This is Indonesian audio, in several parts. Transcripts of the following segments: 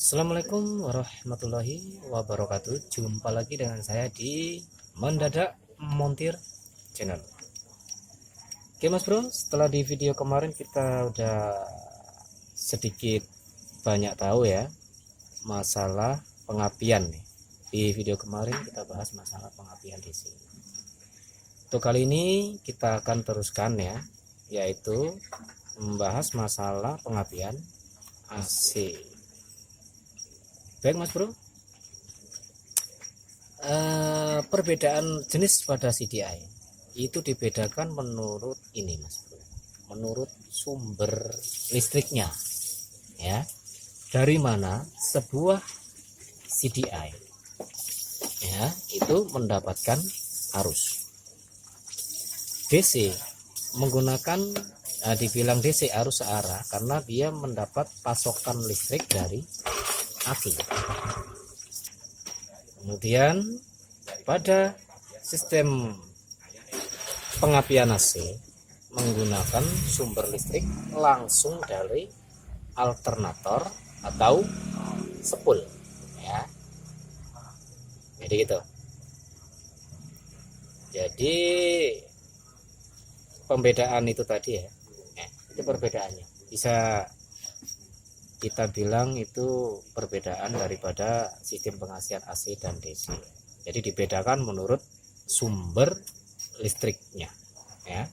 Assalamualaikum warahmatullahi wabarakatuh. Jumpa lagi dengan saya di Mendadak Montir Channel. Oke mas bro, setelah di video kemarin kita udah sedikit banyak tahu ya masalah pengapian nih. Di video kemarin kita bahas masalah pengapian DC. Untuk kali ini kita akan teruskan ya, yaitu membahas masalah pengapian AC. Baik mas bro, perbedaan jenis pada CDI itu dibedakan menurut ini mas bro, menurut sumber listriknya ya, dari mana sebuah CDI ya itu mendapatkan arus. DC menggunakan dibilang DC arus searah karena dia mendapat pasokan listrik dari aki. Kemudian pada sistem pengapian AC menggunakan sumber listrik langsung dari alternator atau sepul ya. Jadi gitu. Jadi pembedaan itu tadi ya. Itu perbedaannya. Bisa kita bilang itu perbedaan daripada sistem pengasihan AC dan DC. Jadi dibedakan menurut sumber listriknya ya.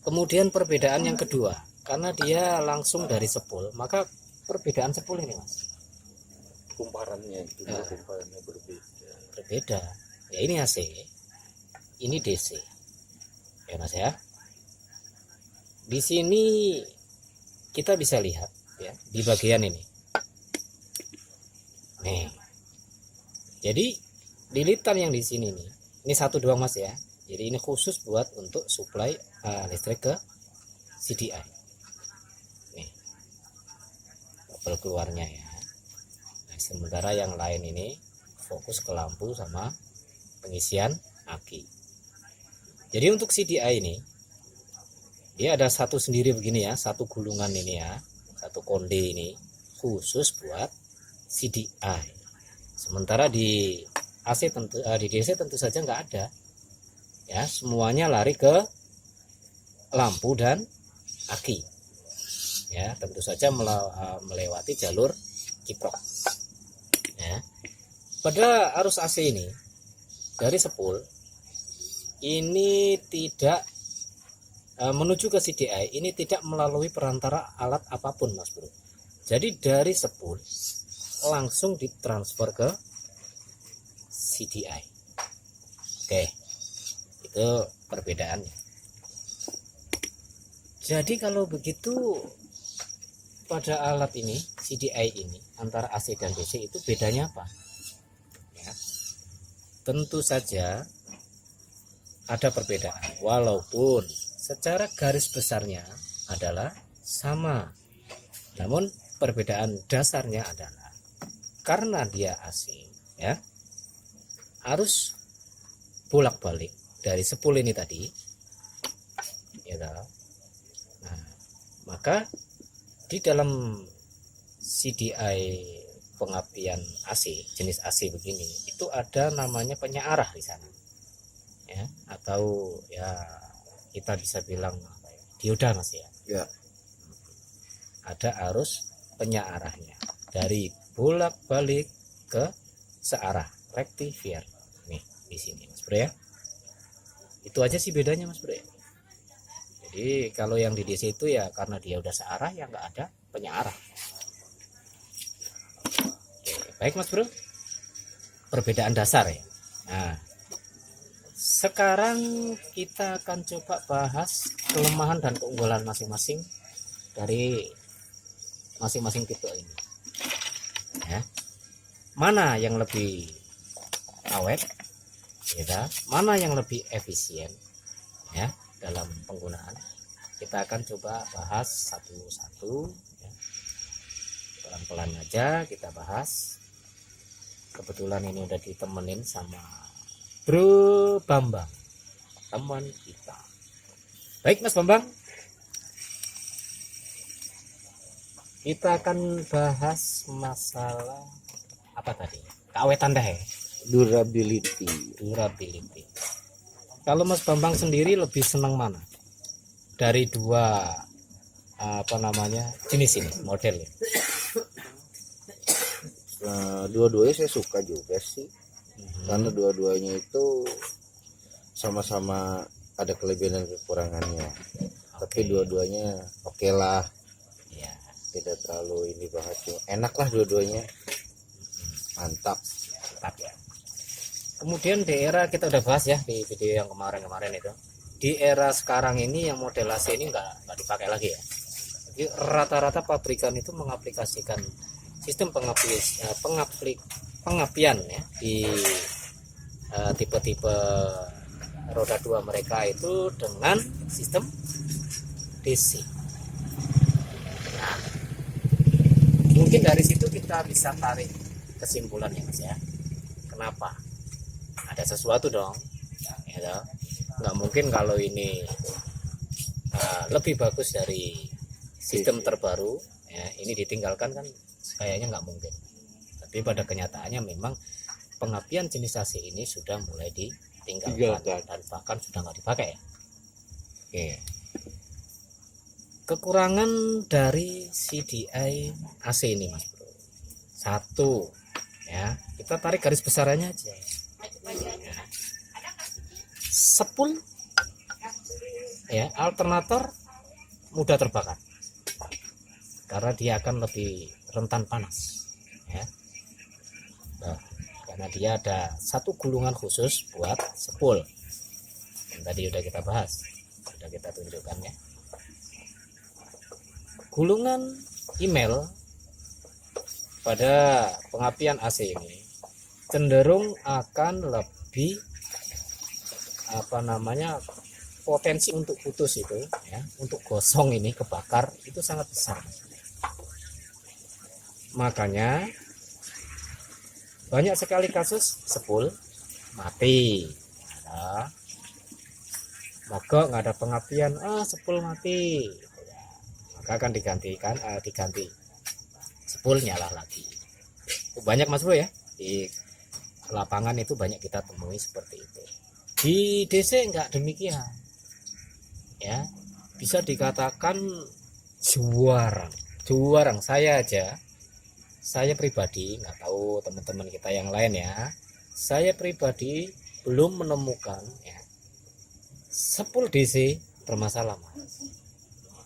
Kemudian perbedaan yang kedua, karena dia langsung dari sepul, maka perbedaan sepul ini mas, kumparannya berbeda ya. Ini AC, ini DC ya mas ya. Di sini kita bisa lihat ya di bagian ini nih. Jadi lilitan yang di sini nih, ini satu doang mas ya. Jadi ini khusus buat untuk suplai listrik ke CDI nih, kabel keluarnya ya. Nah, sementara yang lain ini fokus ke lampu sama pengisian aki. Jadi untuk CDI ini dia ada satu sendiri begini ya, satu gulungan ini ya, satu konde ini khusus buat CDI. Sementara di AC tentu di DC tentu saja nggak ada ya, semuanya lari ke lampu dan aki ya, tentu saja melewati jalur kiprok ya. Pada arus AC ini dari sepul ini tidak menuju ke CDI, ini tidak melalui perantara alat apapun mas bro. Jadi dari sepul langsung ditransfer ke CDI. Oke, itu perbedaannya. Jadi kalau begitu pada alat ini CDI ini antara AC dan DC itu bedanya apa ya? Tentu saja ada perbedaan, walaupun secara garis besarnya adalah sama, namun perbedaan dasarnya adalah karena dia AC ya, arus bolak-balik dari sepul ini tadi ya. Nah, maka di dalam CDI pengapian AC jenis AC begini itu ada namanya penyaarah di sana ya, atau ya kita bisa bilang dioda mas ya. Ya. Ada arus penyaarahnya dari bolak-balik ke searah, rectifier nih di sini mas bro ya. Itu aja sih bedanya mas bro ya. Jadi kalau yang di DC itu ya karena dia udah searah ya nggak ada penyaarah. Oke, baik mas bro, perbedaan dasar ya. Nah, sekarang kita akan coba bahas kelemahan dan keunggulan masing-masing dari masing-masing tipe ini ya. Mana yang lebih awet ya, mana yang lebih efisien ya dalam penggunaan. Kita akan coba bahas satu-satu ya. Pelan-pelan aja kita bahas. Kebetulan ini udah ditemenin sama Bro Bambang, teman kita. Baik Mas Bambang. kita akan bahas masalah apa tadi? Keawetan dah ya. Durability. Kalau Mas Bambang sendiri lebih senang mana? Dari dua jenis ini, model ini? Nah, dua-duanya saya suka juga sih. Karena dua-duanya itu sama-sama ada kelebihan dan kekurangannya. Tapi dua-duanya oke lah. Ya. Tidak terlalu ini banget. Enak lah dua-duanya. Mantap. Ya. Kemudian di era kita udah bahas ya di video yang kemarin itu. Di era sekarang ini yang model AC ini nggak dipakai lagi ya. Jadi rata-rata pabrikan itu mengaplikasikan sistem pengapian ya di tipe-tipe roda 2 mereka itu dengan sistem DC. Nah, mungkin dari situ kita bisa tarik kesimpulan ya Mas ya. Kenapa? Ada sesuatu dong, ya, nggak mungkin kalau ini lebih bagus dari sistem terbaru ya, ini ditinggalkan kan kayaknya nggak mungkin. Tapi pada kenyataannya memang pengapian jenis AC ini sudah mulai ditinggalkan dan bahkan sudah nggak dipakai ya. Oke. Kekurangan dari CDI AC ini Mas Bro, satu ya, kita tarik garis besarannya aja. Sepul ya, alternator mudah terbakar karena dia akan lebih rentan panas ya. Nah, karena dia ada satu gulungan khusus buat sepul yang tadi udah kita bahas, sudah kita tunjukkan ya. Gulungan email pada pengapian AC ini cenderung akan lebih potensi untuk putus itu ya, untuk gosong ini kebakar itu sangat besar. Makanya banyak sekali kasus sepul mati, mogok nggak ada pengapian, sepul mati, maka akan diganti sepul nyala lagi. Banyak Mas Bro ya, di lapangan itu banyak kita temui seperti itu. Di DC enggak demikian ya, bisa dikatakan juarang. Saya pribadi, nggak tahu teman-teman kita yang lain ya, saya pribadi belum menemukan ya sepul DC bermasalah Mas,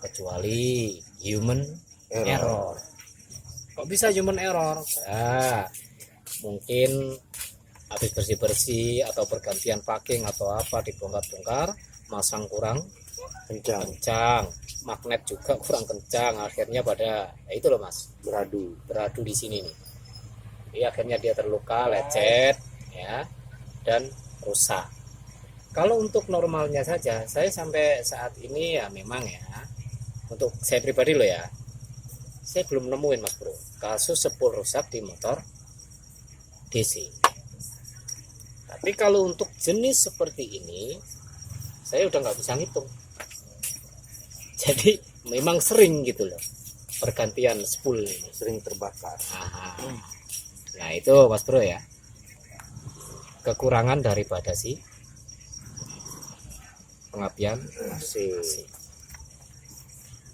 kecuali human error. Kok bisa human error? Nah, mungkin habis bersih-bersih atau pergantian packing atau apa, dibongkar-bongkar, masang kurang kencang, magnet juga kurang kencang, akhirnya pada itu loh Mas, beradu di sini nih. Jadi akhirnya dia terluka, lecet ya, dan rusak. Kalau untuk normalnya saja, saya sampai saat ini ya memang ya, untuk saya pribadi loh ya, saya belum nemuin Mas Bro kasus sepul rusak di motor DC. Tapi kalau untuk jenis seperti ini, saya udah nggak bisa ngitung. Jadi memang sering gitu loh, pergantian spool ini Sering terbakar. Nah itu Mas Bro ya, kekurangan daripada si pengapian AC.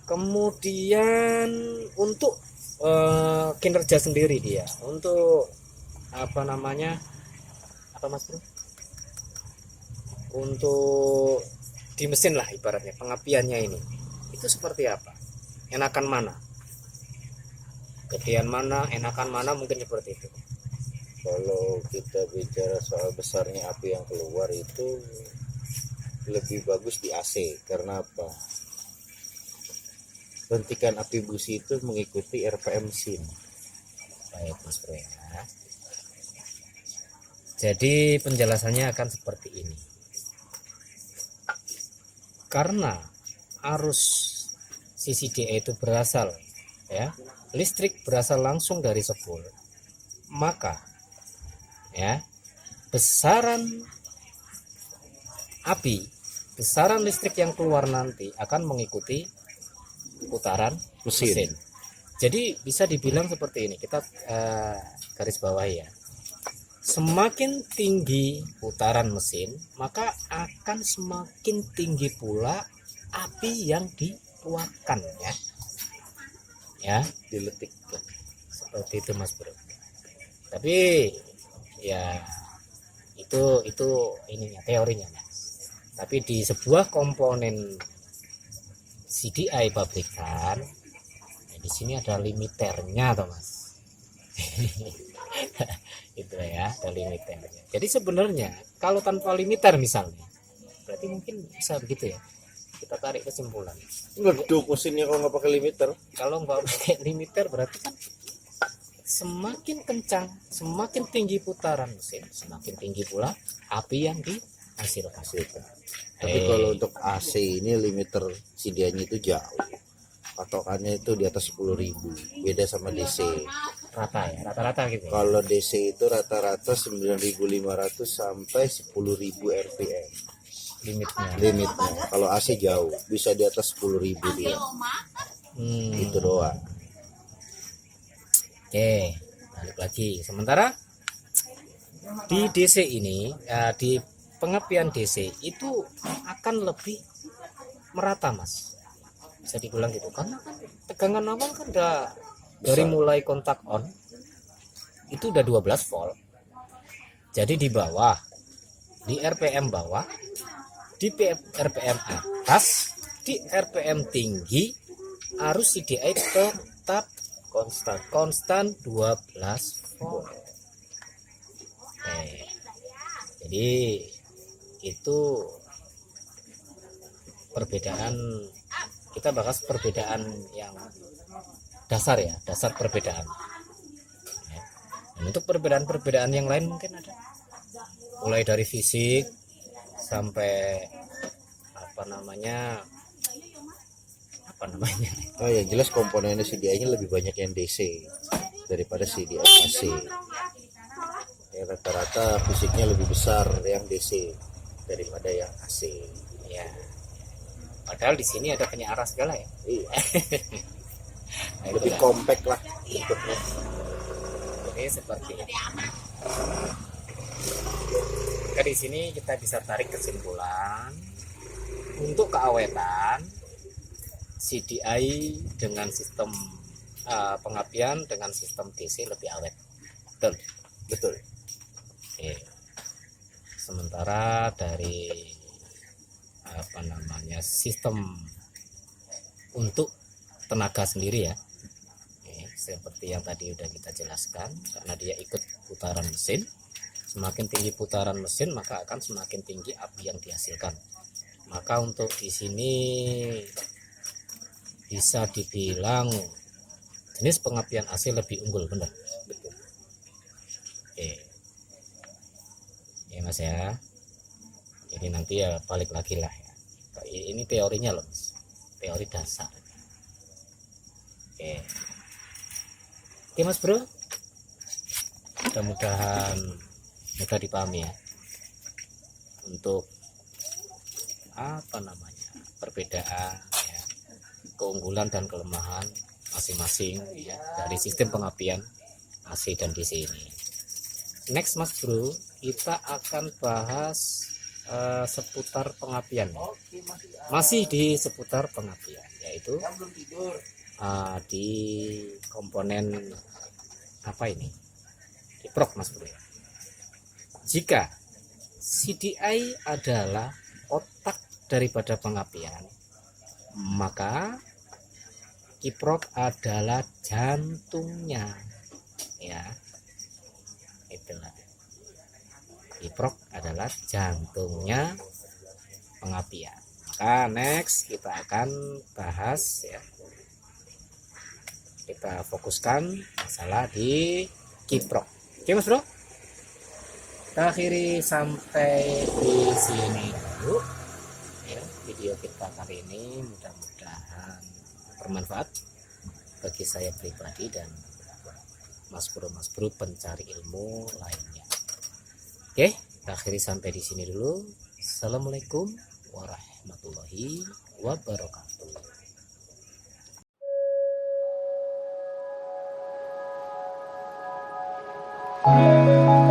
Kemudian untuk kinerja sendiri dia, untuk apa Mas Bro, untuk di mesin lah ibaratnya, pengapiannya ini itu seperti apa, enakan mana, gedean mana, enakan mana, mungkin seperti itu. Kalau kita bicara soal besarnya api yang keluar itu lebih bagus di AC. Karena apa? Bentikan api busi itu mengikuti RPM mesin. Baik Mas Bro ya. Jadi penjelasannya akan seperti ini. Karena arus CCDA itu berasal ya, listrik berasal langsung dari sepul, maka ya besaran listrik yang keluar nanti akan mengikuti putaran mesin. Jadi bisa dibilang seperti ini, kita garis bawah ya. Semakin tinggi putaran mesin, maka akan semakin tinggi pula api yang dikeluarkan ya. Ya, Diletik. seperti itu Mas Bro. Tapi ya itu ininya teorinya Mas. Tapi di sebuah komponen CDI pabrikan, ya di sini ada limiternya toh Mas. Itu ya, ada limiternya. Jadi sebenarnya kalau tanpa limiter misalnya, berarti mungkin bisa begitu ya. Kita tarik kesimpulan. Ngeduk mesinnya kalau nggak pakai limiter. Kalau nggak pakai limiter berarti kan semakin kencang, semakin tinggi putaran mesin, semakin tinggi pula api yang dihasilkan. Tapi kalau untuk AC ini limiter CDI-nya itu jauh. Patokannya itu di atas 10.000. Beda sama DC. Rata ya, rata-rata gitu ya. Kalau DC itu rata-rata 9.500 sampai 10.000 RPM limitnya. Kalau AC jauh, bisa di atas 10.000 dia. Itu doang. Oke, balik lagi. Sementara di DC ini, di pengapian DC itu akan lebih merata Mas. Bisa dibilang gitu. Karena kan tegangan awal kan udah dari mulai kontak on itu udah 12 volt. Jadi di bawah, di RPM bawah, di RPM atas, di RPM tinggi, arus CDI tetap konstan 12 volt. Jadi itu perbedaan, kita bahas perbedaan yang dasar ya, dasar perbedaan. Dan untuk perbedaan-perbedaan yang lain mungkin ada, mulai dari fisik sampai apa namanya Oh ya jelas komponennya CDI-nya lebih banyak yang DC daripada CDI AC. Ya, rata-rata fisiknya lebih besar yang DC daripada yang AC. ya. Padahal di sini ada penyiar segala ya. Iya. Nah, Lebih itulah. compact lah bentuknya. Jadi seperti itu. Maka di sini kita bisa tarik kesimpulan untuk keawetan CDI dengan sistem pengapian dengan sistem DC lebih awet. Betul. Oke. Sementara dari apa namanya sistem untuk tenaga sendiri ya, seperti yang tadi udah kita jelaskan, karena dia ikut putaran mesin, semakin tinggi putaran mesin maka akan semakin tinggi api yang dihasilkan. Maka untuk di sini bisa dibilang jenis pengapian AC lebih unggul, benar. Betul. Oke. Ya Mas ya. Jadi nanti ya balik lagi lah ya. Ini teorinya loh Mas. Teori dasar. Oke. Oke Mas Bro. Mudah-mudahan mudah dipahami ya. Untuk apa namanya? Perbedaan ya, keunggulan dan kelemahan masing-masing ya dari sistem pengapian AC dan DC ini. Next Mas Bro, kita akan bahas seputar pengapian, masih di seputar pengapian, yaitu di komponen apa ini, kiprok Mas Bro. Jika CDI adalah otak daripada pengapian, maka kiprok adalah jantungnya ya. Itulah, kiprok adalah jantungnya pengapian. Maka next kita akan bahas ya, kita fokuskan masalah di kiprok. Oke Mas Bro, kita akhiri sampai di sini dulu ya video kita kali ini. Mudah-mudahan bermanfaat bagi saya pribadi dan Mas Bro pencari ilmu lainnya. Oke, kita akhiri sampai di sini dulu. Assalamualaikum warahmatullahi wabarakatuh.